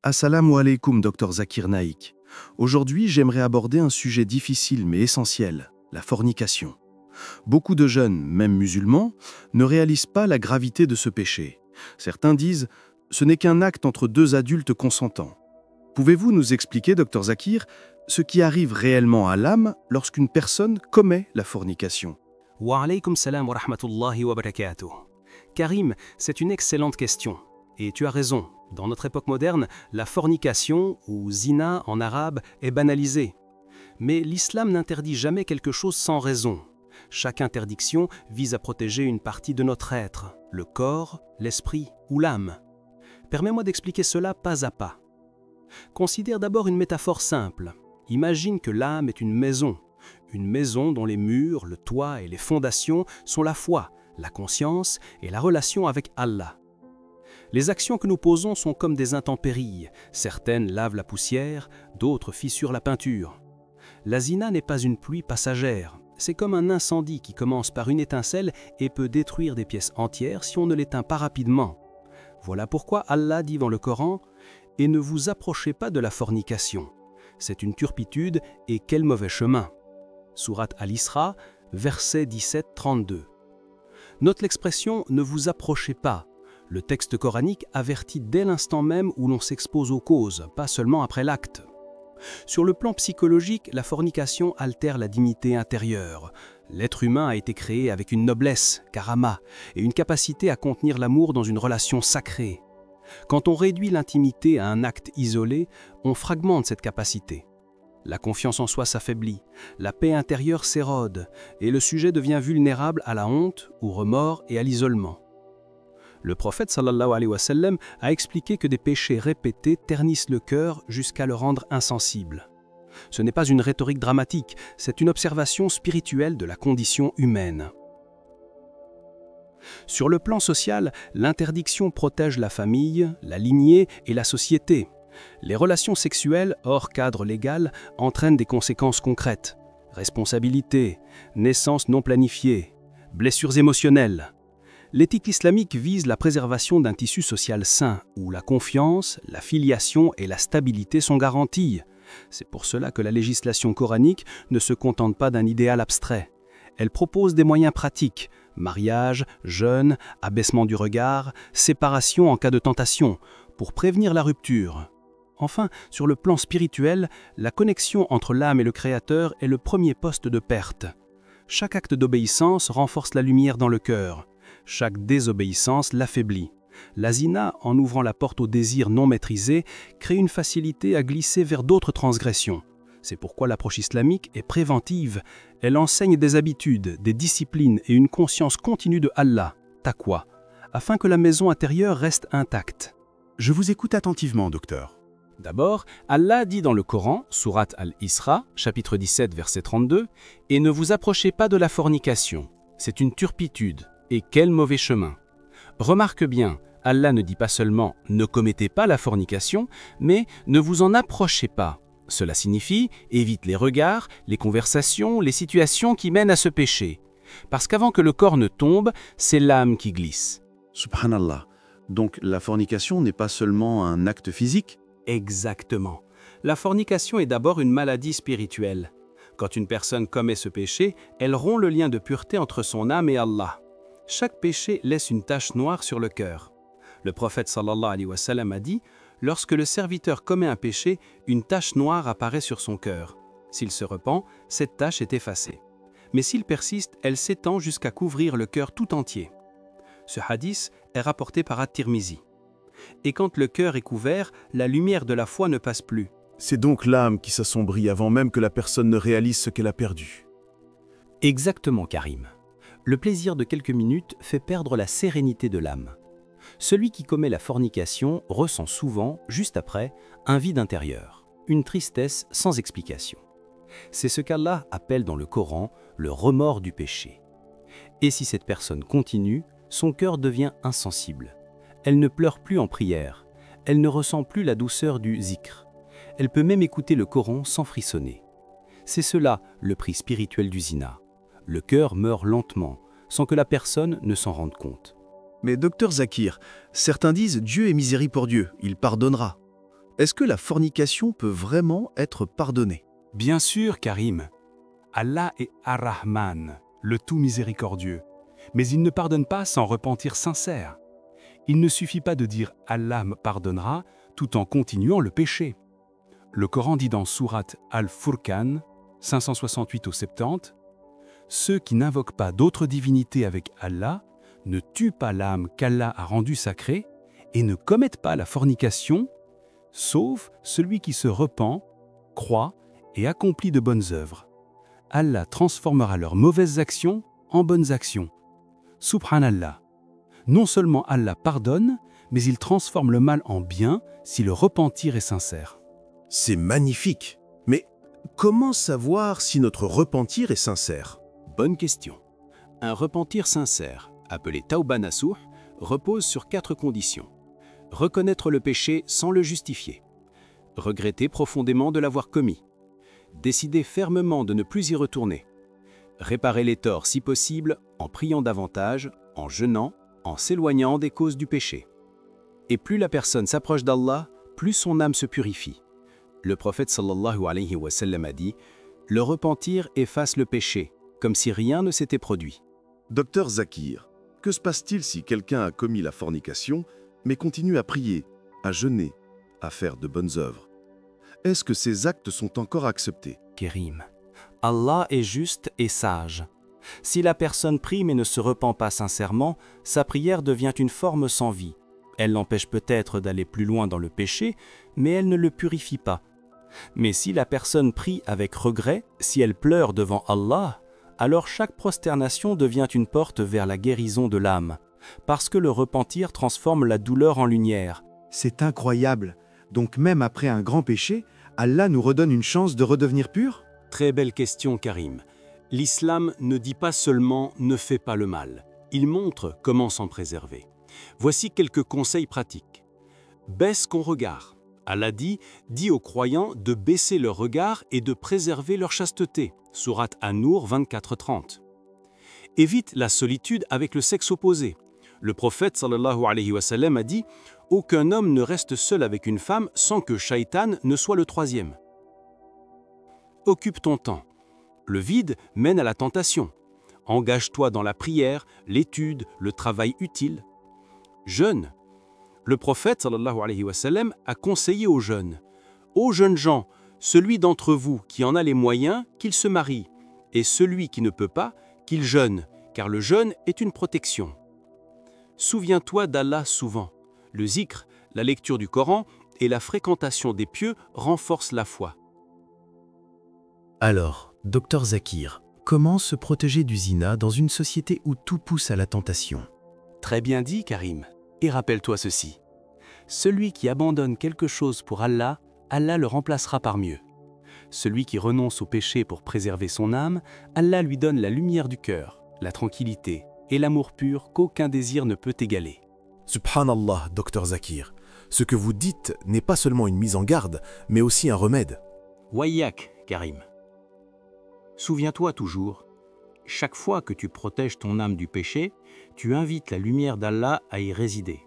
Assalamu alaikum, Dr Zakir Naik. Aujourd'hui, j'aimerais aborder un sujet difficile mais essentiel, la fornication. Beaucoup de jeunes, même musulmans, ne réalisent pas la gravité de ce péché. Certains disent « ce n'est qu'un acte entre deux adultes consentants ». Pouvez-vous nous expliquer, Dr Zakir, ce qui arrive réellement à l'âme lorsqu'une personne commet la fornication? Wa alaykum salam wa rahmatullahi wa barakatuh. Karim, c'est une excellente question. Et tu as raison, dans notre époque moderne, la fornication, ou zina en arabe, est banalisée. Mais l'islam n'interdit jamais quelque chose sans raison. Chaque interdiction vise à protéger une partie de notre être, le corps, l'esprit ou l'âme. Permets-moi d'expliquer cela pas à pas. Considère d'abord une métaphore simple. Imagine que l'âme est une maison dont les murs, le toit et les fondations sont la foi, la conscience et la relation avec Allah. Les actions que nous posons sont comme des intempéries. Certaines lavent la poussière, d'autres fissurent la peinture. La zina n'est pas une pluie passagère. C'est comme un incendie qui commence par une étincelle et peut détruire des pièces entières si on ne l'éteint pas rapidement. Voilà pourquoi Allah dit dans le Coran « Et ne vous approchez pas de la fornication. C'est une turpitude et quel mauvais chemin » Sourate Al-Isra, verset 17-32. Note l'expression « ne vous approchez pas ». Le texte coranique avertit dès l'instant même où l'on s'expose aux causes, pas seulement après l'acte. Sur le plan psychologique, la fornication altère la dignité intérieure. L'être humain a été créé avec une noblesse, karama, et une capacité à contenir l'amour dans une relation sacrée. Quand on réduit l'intimité à un acte isolé, on fragmente cette capacité. La confiance en soi s'affaiblit, la paix intérieure s'érode, et le sujet devient vulnérable à la honte, au remords et à l'isolement. Le prophète sallallahu alayhi wa sallam a expliqué que des péchés répétés ternissent le cœur jusqu'à le rendre insensible. Ce n'est pas une rhétorique dramatique, c'est une observation spirituelle de la condition humaine. Sur le plan social, l'interdiction protège la famille, la lignée et la société. Les relations sexuelles hors cadre légal entraînent des conséquences concrètes. Responsabilité, naissance non planifiée, blessures émotionnelles. L'éthique islamique vise la préservation d'un tissu social sain, où la confiance, la filiation et la stabilité sont garanties. C'est pour cela que la législation coranique ne se contente pas d'un idéal abstrait. Elle propose des moyens pratiques, mariage, jeûne, abaissement du regard, séparation en cas de tentation, pour prévenir la rupture. Enfin, sur le plan spirituel, la connexion entre l'âme et le Créateur est le premier poste de perte. Chaque acte d'obéissance renforce la lumière dans le cœur. Chaque désobéissance l'affaiblit. La zina, en ouvrant la porte au désir non maîtrisé, crée une facilité à glisser vers d'autres transgressions. C'est pourquoi l'approche islamique est préventive. Elle enseigne des habitudes, des disciplines et une conscience continue de Allah, taqwa, afin que la maison intérieure reste intacte. Je vous écoute attentivement, docteur. D'abord, Allah dit dans le Coran, sourate Al-Isra, chapitre 17, verset 32, « Et ne vous approchez pas de la fornication, c'est une turpitude. Et quel mauvais chemin !» Remarque bien, Allah ne dit pas seulement « ne commettez pas la fornication », mais « ne vous en approchez pas ». Cela signifie « évite les regards, les conversations, les situations qui mènent à ce péché ». Parce qu'avant que le corps ne tombe, c'est l'âme qui glisse. Subhanallah. Donc la fornication n'est pas seulement un acte physique? Exactement. La fornication est d'abord une maladie spirituelle. Quand une personne commet ce péché, elle rompt le lien de pureté entre son âme et Allah. Chaque péché laisse une tache noire sur le cœur. Le prophète sallallahu alayhi wa sallam a dit « Lorsque le serviteur commet un péché, une tache noire apparaît sur son cœur. S'il se repent, cette tache est effacée. Mais s'il persiste, elle s'étend jusqu'à couvrir le cœur tout entier. » Ce hadith est rapporté par At-Tirmizi. Et quand le cœur est couvert, la lumière de la foi ne passe plus. C'est donc l'âme qui s'assombrit avant même que la personne ne réalise ce qu'elle a perdu. Exactement, Karim. Le plaisir de quelques minutes fait perdre la sérénité de l'âme. Celui qui commet la fornication ressent souvent, juste après, un vide intérieur, une tristesse sans explication. C'est ce qu'Allah appelle dans le Coran le remords du péché. Et si cette personne continue, son cœur devient insensible. Elle ne pleure plus en prière, elle ne ressent plus la douceur du zikr. Elle peut même écouter le Coran sans frissonner. C'est cela le prix spirituel du zina. Le cœur meurt lentement, sans que la personne ne s'en rende compte. Mais docteur Zakir, certains disent « Dieu est miséricordieux, il pardonnera ». Est-ce que la fornication peut vraiment être pardonnée? Bien sûr, Karim. Allah est Ar-Rahman, le tout miséricordieux. Mais il ne pardonne pas sans repentir sincère. Il ne suffit pas de dire « Allah me pardonnera » tout en continuant le péché. Le Coran dit dans Sourate Al-Furqan, 568 au 70, « Ceux qui n'invoquent pas d'autres divinités avec Allah ne tuent pas l'âme qu'Allah a rendue sacrée et ne commettent pas la fornication, sauf celui qui se repent, croit et accomplit de bonnes œuvres. Allah transformera leurs mauvaises actions en bonnes actions. Subhanallah. Non seulement Allah pardonne, mais il transforme le mal en bien si le repentir est sincère. C'est magnifique. Mais comment savoir si notre repentir est sincère? Bonne question. Un repentir sincère, appelé Tawba Nasuh, repose sur 4 conditions. Reconnaître le péché sans le justifier. Regretter profondément de l'avoir commis. Décider fermement de ne plus y retourner. Réparer les torts si possible en priant davantage, en jeûnant, en s'éloignant des causes du péché. Et plus la personne s'approche d'Allah, plus son âme se purifie. Le prophète sallallahu alayhi wa sallam a dit « Le repentir efface le péché, comme si rien ne s'était produit. Docteur Zakir, que se passe-t-il si quelqu'un a commis la fornication, mais continue à prier, à jeûner, à faire de bonnes œuvres? Est-ce que ces actes sont encore acceptés? » Kérim. Allah est juste et sage. Si la personne prie mais ne se repent pas sincèrement, sa prière devient une forme sans vie. Elle l'empêche peut-être d'aller plus loin dans le péché, mais elle ne le purifie pas. Mais si la personne prie avec regret, si elle pleure devant Allah, alors chaque prosternation devient une porte vers la guérison de l'âme, parce que le repentir transforme la douleur en lumière. C'est incroyable. Donc même après un grand péché, Allah nous redonne une chance de redevenir purs? Très belle question, Karim. L'islam ne dit pas seulement « ne fais pas le mal », il montre comment s'en préserver. Voici quelques conseils pratiques. Baisse ton regard. Allah dit aux croyants de baisser leur regard et de préserver leur chasteté. Sourate An-Nur 24-30. Évite la solitude avec le sexe opposé. Le prophète sallallahu alayhi wa sallam a dit « Aucun homme ne reste seul avec une femme sans que Shaitan ne soit le troisième. » Occupe ton temps. Le vide mène à la tentation. Engage-toi dans la prière, l'étude, le travail utile. Jeûne. Le prophète sallallahu alayhi wa sallam a conseillé aux jeunes « Ô jeunes gens, celui d'entre vous qui en a les moyens, qu'il se marie, et celui qui ne peut pas, qu'il jeûne, car le jeûne est une protection. » Souviens-toi d'Allah souvent. Le zikr, la lecture du Coran et la fréquentation des pieux renforcent la foi. Alors, docteur Zakir, comment se protéger du zina dans une société où tout pousse à la tentation? Très bien dit, Karim. Et rappelle-toi ceci. Celui qui abandonne quelque chose pour Allah, Allah le remplacera par mieux. Celui qui renonce au péché pour préserver son âme, Allah lui donne la lumière du cœur, la tranquillité et l'amour pur qu'aucun désir ne peut égaler. Subhanallah, docteur Zakir. Ce que vous dites n'est pas seulement une mise en garde, mais aussi un remède. Wayak, Karim. Souviens-toi toujours, chaque fois que tu protèges ton âme du péché, tu invites la lumière d'Allah à y résider.